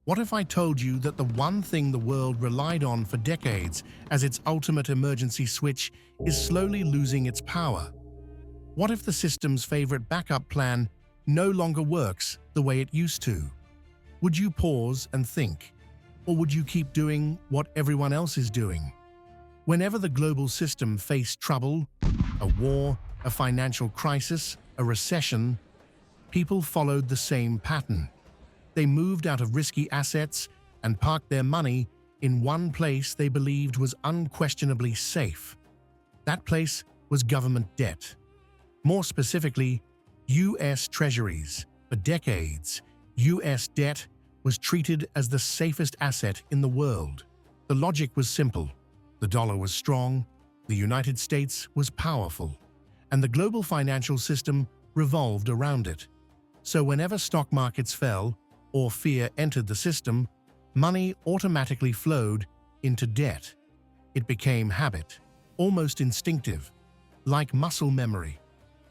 What if I told you that the one thing the world relied on for decades as its ultimate emergency switch is slowly losing its power? What if the system's favorite backup plan no longer works the way it used to? Would you pause and think? Or would you keep doing what everyone else is doing? Whenever the global system faced trouble, a war, a financial crisis, a recession, people followed the same pattern. They moved out of risky assets and parked their money in one place they believed was unquestionably safe. That place was government debt. More specifically, U.S. Treasuries. For decades, U.S. debt was treated as the safest asset in the world. The logic was simple. The dollar was strong, the United States was powerful, and the global financial system revolved around it. So whenever stock markets fell or fear entered the system, money automatically flowed into debt. It became habit, almost instinctive, like muscle memory.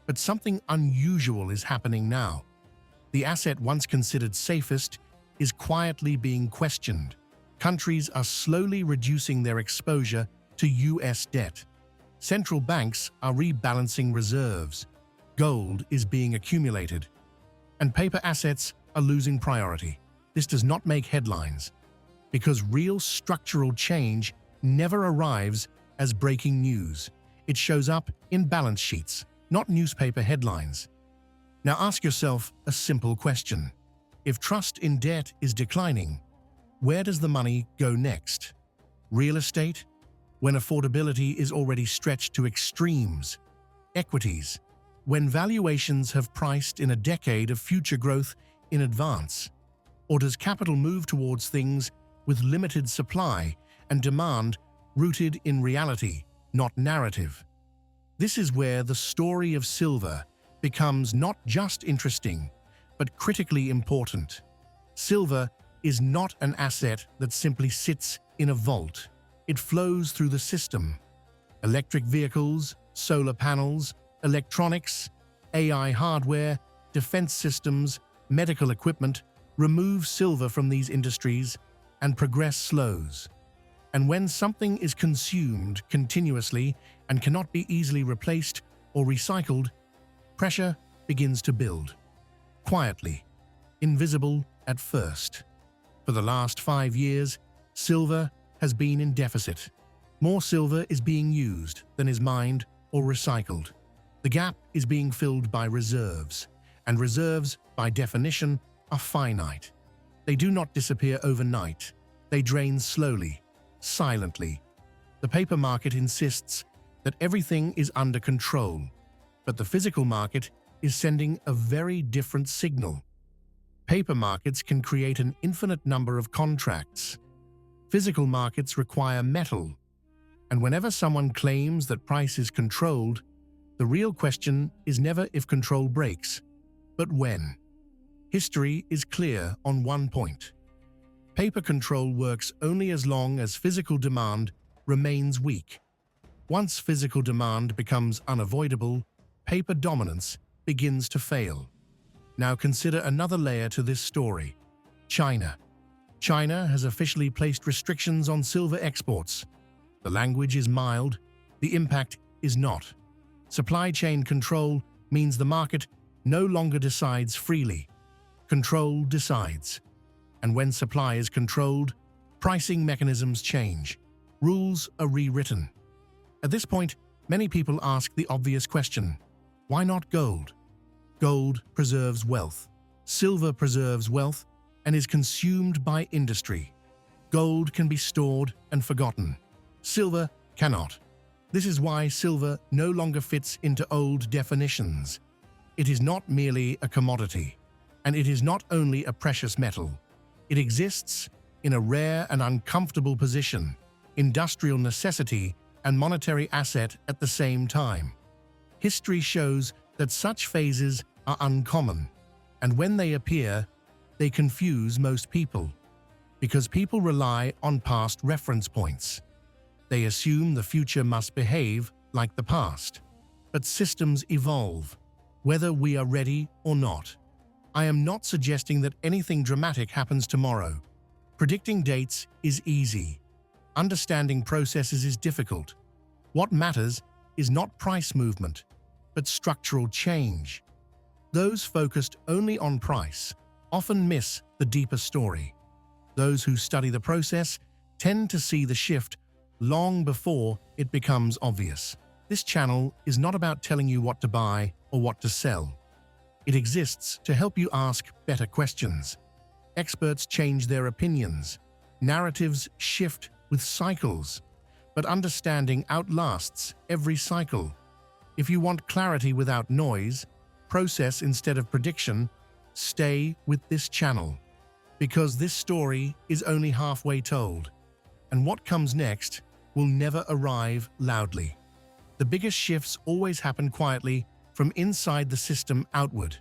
But something unusual is happening now. The asset once considered safest is quietly being questioned. Countries are slowly reducing their exposure to U.S. debt. Central banks are rebalancing reserves. Gold is being accumulated, and paper assets are losing priority. This does not make headlines, because real structural change never arrives as breaking news. It shows up in balance sheets, not newspaper headlines. Now ask yourself a simple question. If trust in debt is declining, where does the money go next? Real estate? When affordability is already stretched to extremes. Equities? When valuations have priced in a decade of future growth in advance? Or does capital move towards things with limited supply and demand rooted in reality, not narrative? This is where the story of silver becomes not just interesting, but critically important. Silver is not an asset that simply sits in a vault. It flows through the system. Electric vehicles, solar panels, electronics, AI hardware, defense systems, medical equipment remove silver from these industries and progress slows. And when something is consumed continuously and cannot be easily replaced or recycled, pressure begins to build. Quietly, invisible at first. For the last 5 years, silver has been in deficit. More silver is being used than is mined or recycled. The gap is being filled by reserves, and reserves, by definition, are finite. They do not disappear overnight. They drain slowly, silently. The paper market insists that everything is under control, but the physical market is sending a very different signal. Paper markets can create an infinite number of contracts. Physical markets require metal. And whenever someone claims that price is controlled, the real question is never if control breaks, but when. History is clear on one point. Paper control works only as long as physical demand remains weak. Once physical demand becomes unavoidable, paper dominance begins to fail. Now consider another layer to this story. China. China has officially placed restrictions on silver exports. The language is mild, the impact is not. Supply chain control means the market no longer decides freely. Control decides. And when supply is controlled, pricing mechanisms change. Rules are rewritten. At this point, many people ask the obvious question: why not gold? Gold preserves wealth. Silver preserves wealth and is consumed by industry. Gold can be stored and forgotten. Silver cannot. This is why silver no longer fits into old definitions. It is not merely a commodity, and it is not only a precious metal. It exists in a rare and uncomfortable position, industrial necessity and monetary asset at the same time. History shows that such phases are uncommon, and when they appear, they confuse most people, because people rely on past reference points. They assume the future must behave like the past. But systems evolve, whether we are ready or not. I am not suggesting that anything dramatic happens tomorrow. Predicting dates is easy. Understanding processes is difficult. What matters is not price movement, but structural change. Those focused only on price often miss the deeper story. Those who study the process tend to see the shift long before it becomes obvious. This channel is not about telling you what to buy or what to sell. It exists to help you ask better questions. Experts change their opinions. Narratives shift with cycles. But understanding outlasts every cycle. If you want clarity without noise, process instead of prediction, stay with this channel. Because this story is only halfway told, and what comes next will never arrive loudly. The biggest shifts always happen quietly from inside the system outward.